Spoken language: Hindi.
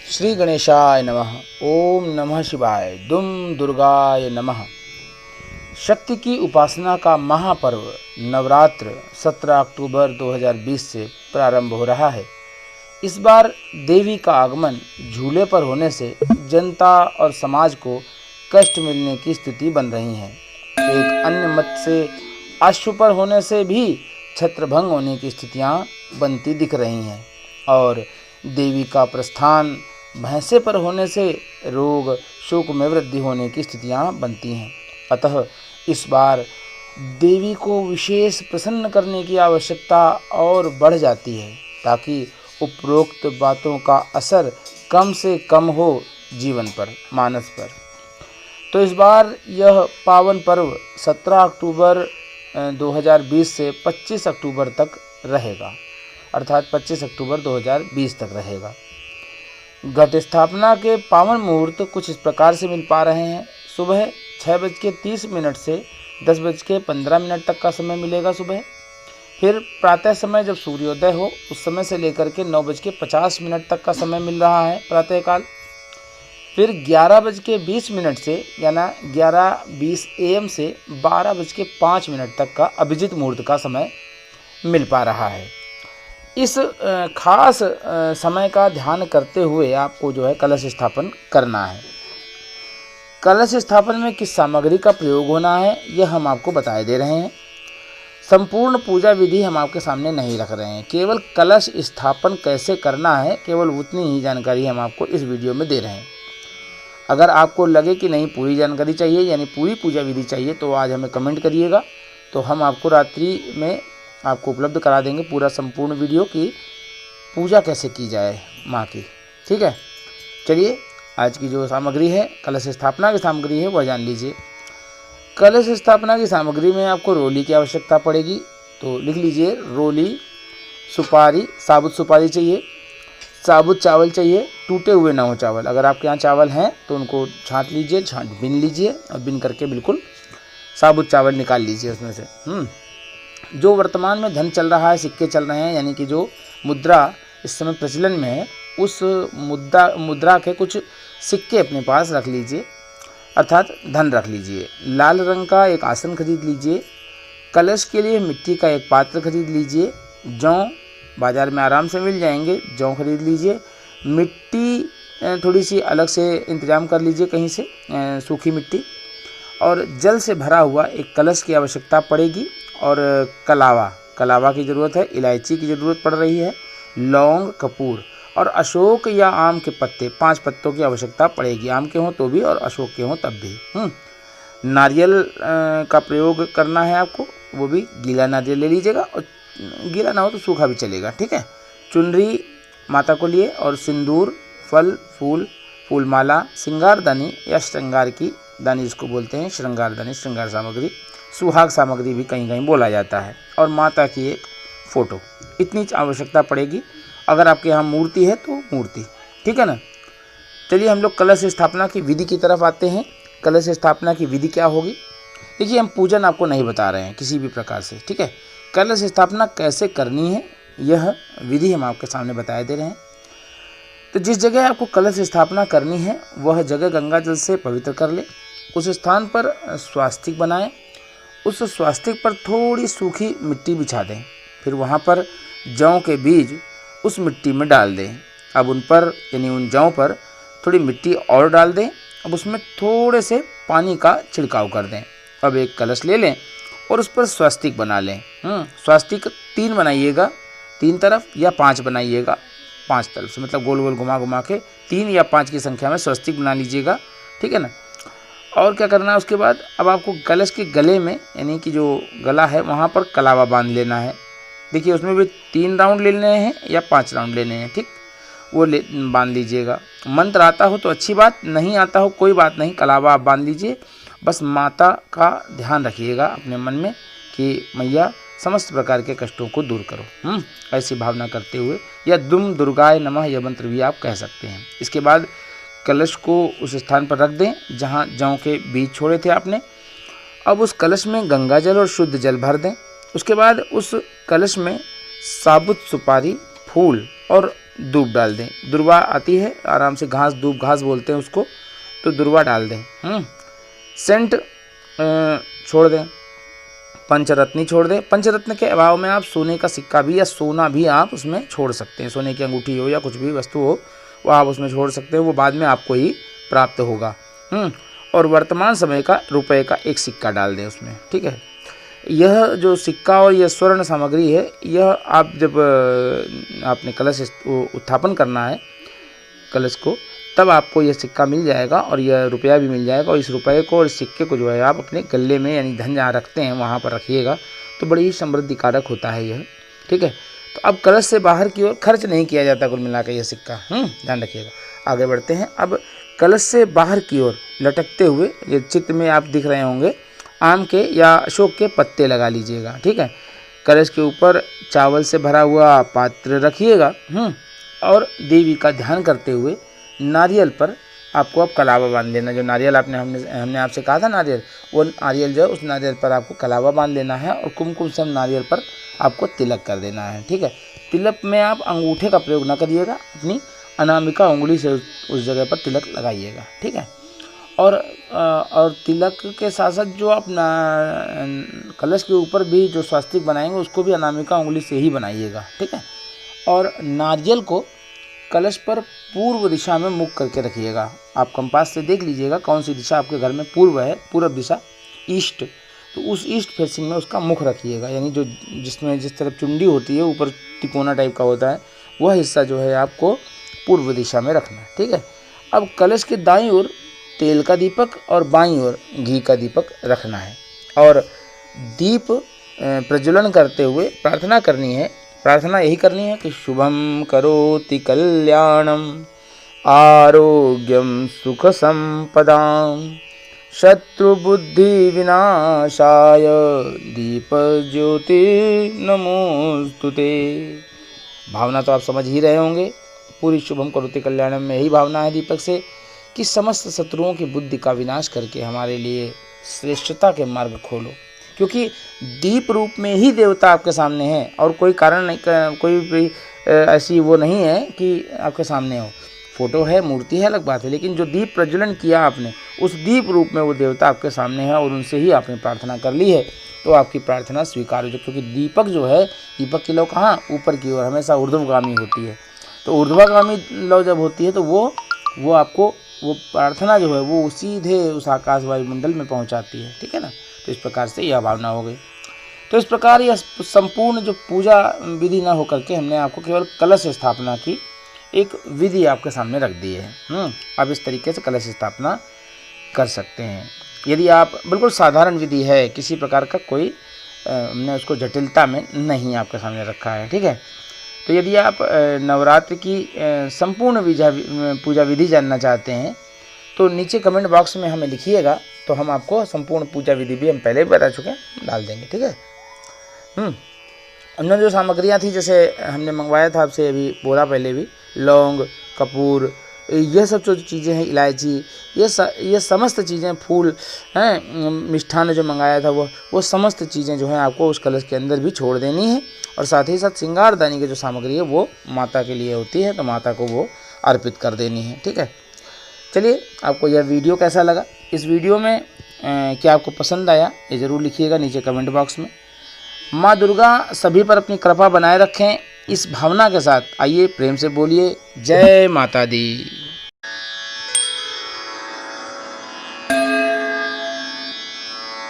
श्री गणेशाय नमः। ओम नमः शिवाय। दुम दुर्गाय नमः। शक्ति की उपासना का महापर्व नवरात्र 17 अक्टूबर 2020 से प्रारंभ हो रहा है। इस बार देवी का आगमन झूले पर होने से जनता और समाज को कष्ट मिलने की स्थिति बन रही है। एक अन्य मत से अश्व पर होने से भी छत्रभंग होने की स्थितियां बनती दिख रही हैं और देवी का प्रस्थान भैंसे पर होने से रोग शोक में वृद्धि होने की स्थितियां बनती हैं। अतः इस बार देवी को विशेष प्रसन्न करने की आवश्यकता और बढ़ जाती है ताकि उपरोक्त बातों का असर कम से कम हो जीवन पर, मानस पर। तो इस बार यह पावन पर्व 17 अक्टूबर 2020 से 25 अक्टूबर तक रहेगा, अर्थात 25 अक्टूबर 2020 तक रहेगा। घट स्थापना के पावन मुहूर्त कुछ इस प्रकार से मिल पा रहे हैं। सुबह 6:30 से 10:15 तक का समय मिलेगा सुबह। फिर प्रातः समय जब सूर्योदय हो उस समय से लेकर के 9:50 तक का समय मिल रहा है प्रातःकाल। फिर 11:20 से यानी 11:20 AM से 12:05 तक का अभिजित मुहूर्त का समय मिल पा रहा है। इस खास समय का ध्यान करते हुए आपको जो है कलश स्थापन करना है। कलश स्थापन में किस सामग्री का प्रयोग होना है यह हम आपको बताए दे रहे हैं। संपूर्ण पूजा विधि हम आपके सामने नहीं रख रहे हैं, केवल कलश स्थापन कैसे करना है केवल उतनी ही जानकारी हम आपको इस वीडियो में दे रहे हैं। अगर आपको लगे कि नहीं पूरी जानकारी चाहिए यानी पूरी पूजा विधि चाहिए तो आज हमें कमेंट करिएगा, तो हम आपको रात्रि में आपको उपलब्ध करा देंगे पूरा संपूर्ण वीडियो की पूजा कैसे की जाए माँ की। ठीक है, चलिए आज की जो सामग्री है कलश स्थापना की सामग्री है वह जान लीजिए। कलश स्थापना की सामग्री में आपको रोली की आवश्यकता पड़ेगी, तो लिख लीजिए रोली, सुपारी, साबुत सुपारी चाहिए, साबुत चावल चाहिए, टूटे हुए ना हो चावल। अगर आपके यहाँ चावल हैं तो उनको छाँट लीजिए, बीन लीजिए और बीन करके बिल्कुल साबुत चावल निकाल लीजिए उसमें से। जो वर्तमान में धन चल रहा है, सिक्के चल रहे हैं यानी कि जो मुद्रा इस समय प्रचलन में है उस मुद्रा के कुछ सिक्के अपने पास रख लीजिए, अर्थात धन रख लीजिए। लाल रंग का एक आसन खरीद लीजिए। कलश के लिए मिट्टी का एक पात्र खरीद लीजिए। जौ बाज़ार में आराम से मिल जाएंगे, जौ खरीद लीजिए। मिट्टी थोड़ी सी अलग से इंतजाम कर लीजिए कहीं से, सूखी मिट्टी। और जल से भरा हुआ एक कलश की आवश्यकता पड़ेगी। और कलावा की ज़रूरत है, इलायची की ज़रूरत पड़ रही है, लौंग, कपूर और अशोक या आम के पत्ते 5 पत्तों की आवश्यकता पड़ेगी। आम के हों तो भी और अशोक के हों तब भी। नारियल का प्रयोग करना है आपको, वो भी गीला नारियल ले लीजिएगा और गीला ना हो तो सूखा भी चलेगा। ठीक है, चुनरी माता को लिए और सिंदूर, फल, फूलमाला, श्रृंगारदानी या श्रृंगार की दानी जिसको बोलते हैं, श्रृंगारदानी, श्रृंगार सामग्री, सुहाग सामग्री भी कहीं कहीं बोला जाता है, और माता की एक फ़ोटो। इतनी आवश्यकता पड़ेगी। अगर आपके यहाँ मूर्ति है तो मूर्ति। ठीक है ना। चलिए हम लोग कलश स्थापना की विधि की तरफ आते हैं। कलश स्थापना की विधि क्या होगी? देखिए, हम पूजन आपको नहीं बता रहे हैं किसी भी प्रकार से। ठीक है, कलश स्थापना कैसे करनी है यह विधि हम आपके सामने बताए दे रहे हैं। तो जिस जगह आपको कलश स्थापना करनी है वह जगह गंगा जल से पवित्र कर ले। उस स्थान पर स्वास्तिक बनाएं। उस स्वास्तिक पर थोड़ी सूखी मिट्टी बिछा दें। फिर वहाँ पर जौ के बीज उस मिट्टी में डाल दें। अब उन पर यानी उन जौ पर थोड़ी मिट्टी और डाल दें। अब उसमें थोड़े से पानी का छिड़काव कर दें। अब एक कलश ले लें और उस पर स्वास्तिक बना लें। स्वास्तिक 3 बनाइएगा, 3 तरफ, या 5 बनाइएगा, 5 तरफ से, मतलब गोल गोल घुमा के 3 या 5 की संख्या में स्वास्तिक बना लीजिएगा। ठीक है ना। और क्या करना है उसके बाद, अब आपको कलश के गले में यानी कि जो गला है वहाँ पर कलावा बांध लेना है। देखिए, उसमें भी 3 राउंड लेने हैं या 5 राउंड लेने हैं। ठीक, वो बांध लीजिएगा। मंत्र आता हो तो अच्छी बात, नहीं आता हो कोई बात नहीं, कलावा आप बांध लीजिए। बस माता का ध्यान रखिएगा अपने मन में कि मैया समस्त प्रकार के कष्टों को दूर करो, ऐसी भावना करते हुए, या दुम दुर्गाय नमः यह मंत्र भी आप कह सकते हैं। इसके बाद कलश को उस स्थान पर रख दें जहाँ जौ के बीज छोड़े थे आपने। अब उस कलश में गंगा जल और शुद्ध जल भर दें। उसके बाद उस कलश में साबुत सुपारी, फूल और दूब डाल दें। दुर्वा आती है आराम से, घास, दूब घास बोलते हैं उसको, तो दुर्वा डाल दें। सेंट छोड़ दें, पंचरत्नी छोड़ दें। पंचरत्न के अभाव में आप सोने का सिक्का भी या सोना भी आप उसमें छोड़ सकते हैं। सोने की अंगूठी हो या कुछ भी वस्तु हो वो आप उसमें छोड़ सकते हैं, वो बाद में आपको ही प्राप्त होगा। और वर्तमान समय का रुपए का एक सिक्का डाल दें उसमें, ठीक है। यह जो सिक्का और यह स्वर्ण सामग्री है, यह आप जब आपने कलश उत्थापन करना है कलश को, तब आपको यह सिक्का मिल जाएगा और यह रुपया भी मिल जाएगा। और इस रुपये को और इस सिक्के को जो है आप अपने गले में, यानी धन जहाँ रखते हैं वहाँ पर रखिएगा, तो बड़ी ही समृद्धि कारक होता है यह, ठीक है। तो अब कलश से बाहर की ओर खर्च नहीं किया जाता कुल मिलाकर यह सिक्का, ध्यान रखिएगा। आगे बढ़ते हैं। अब कलश से बाहर की ओर लटकते हुए, ये चित्र में आप दिख रहे होंगे, आम के या अशोक के पत्ते लगा लीजिएगा, ठीक है। कलश के ऊपर चावल से भरा हुआ पात्र रखिएगा और देवी का ध्यान करते हुए नारियल पर आपको अब कलावा बांध लेना। जो नारियल हमने आपसे कहा था नारियल, वो नारियल जो है उस नारियल पर आपको कलावा बांध लेना है और कुमकुम से नारियल पर आपको तिलक कर देना है, ठीक है। तिलक में आप अंगूठे का प्रयोग न करिएगा, अपनी अनामिका उंगली से उस जगह पर तिलक लगाइएगा, ठीक है। और तिलक के साथ साथ जो आप कलश के ऊपर भी जो स्वास्तिक बनाएंगे उसको भी अनामिका उंगली से ही बनाइएगा, ठीक है। और नारियल को कलश पर पूर्व दिशा में मुख करके रखिएगा। आप कंपास से देख लीजिएगा कौन सी दिशा आपके घर में पूर्व है, पूर्व दिशा, ईस्ट, तो उस ईस्ट फेसिंग में उसका मुख रखिएगा। यानी जो जिसमें जिस तरफ चुंडी होती है, ऊपर तिकोना टाइप का होता है, वह हिस्सा जो है आपको पूर्व दिशा में रखना है, ठीक है। अब कलश के दाईं ओर तेल का दीपक और बाईं ओर घी का दीपक रखना है और दीप प्रज्वलन करते हुए प्रार्थना करनी है। प्रार्थना यही करनी है कि शुभम करोति कल्याणम आरोग्यम सुख संपदाम शत्रु बुद्धि विनाशाय दीप ज्योति नमोस्तुते। भावना तो आप समझ ही रहे होंगे। पूरी शुभम करोति कल्याणम में यही भावना है दीपक से कि समस्त शत्रुओं की बुद्धि का विनाश करके हमारे लिए श्रेष्ठता के मार्ग खोलो। क्योंकि दीप रूप में ही देवता आपके सामने है और कोई कारण नहीं, कोई भी ऐसी वो नहीं है कि आपके सामने हो। फोटो है, मूर्ति है, अलग बात है, लेकिन जो दीप प्रज्वलन किया आपने, उस दीप रूप में वो देवता आपके सामने है और उनसे ही आपने प्रार्थना कर ली है, तो आपकी प्रार्थना स्वीकार हो जाए। क्योंकि दीपक जो है, दीपक की लौ कहाँ, ऊपर की ओर हमेशा ऊर्ध्वगामी होती है। तो ऊर्ध्वगामी लौ जब होती है तो वो आपको वो प्रार्थना जो है वो सीधे उस आकाश वायुमंडल में पहुंचाती है, ठीक है ना। तो इस प्रकार से यह भावना हो गई। तो इस प्रकार यह संपूर्ण जो पूजा विधि ना होकर के हमने आपको केवल कलश स्थापना की एक विधि आपके सामने रख दी है। आप इस तरीके से कलश स्थापना कर सकते हैं। यदि आप बिल्कुल साधारण विधि है, किसी प्रकार का कोई हमने उसको जटिलता में नहीं आपके सामने रखा है, ठीक है। तो यदि आप नवरात्र की संपूर्ण पूजा विधि जानना चाहते हैं तो नीचे कमेंट बॉक्स में हमें लिखिएगा, तो हम आपको संपूर्ण पूजा विधि भी हम पहले भी बता चुके हैं, डाल देंगे, ठीक है। हमने जो सामग्रियाँ थी, जैसे हमने मंगवाया था आपसे अभी बोला पहले भी, लौंग, कपूर, यह सब जो चीज़ें हैं, इलायची, ये समस्त चीज़ें, फूल हैं, मिष्ठान जो मंगाया था वो समस्त चीज़ें जो हैं आपको उस कलश के अंदर भी छोड़ देनी है। और साथ ही साथ श्रृंगारदानी की जो सामग्री है वो माता के लिए होती है, तो माता को वो अर्पित कर देनी है, ठीक है। चलिए, आपको यह वीडियो कैसा लगा? इस वीडियो में क्या आपको पसंद आया ये ज़रूर लिखिएगा नीचे कमेंट बॉक्स में। माँ दुर्गा सभी पर अपनी कृपा बनाए रखें, इस भावना के साथ आइए प्रेम से बोलिए जय माता दी।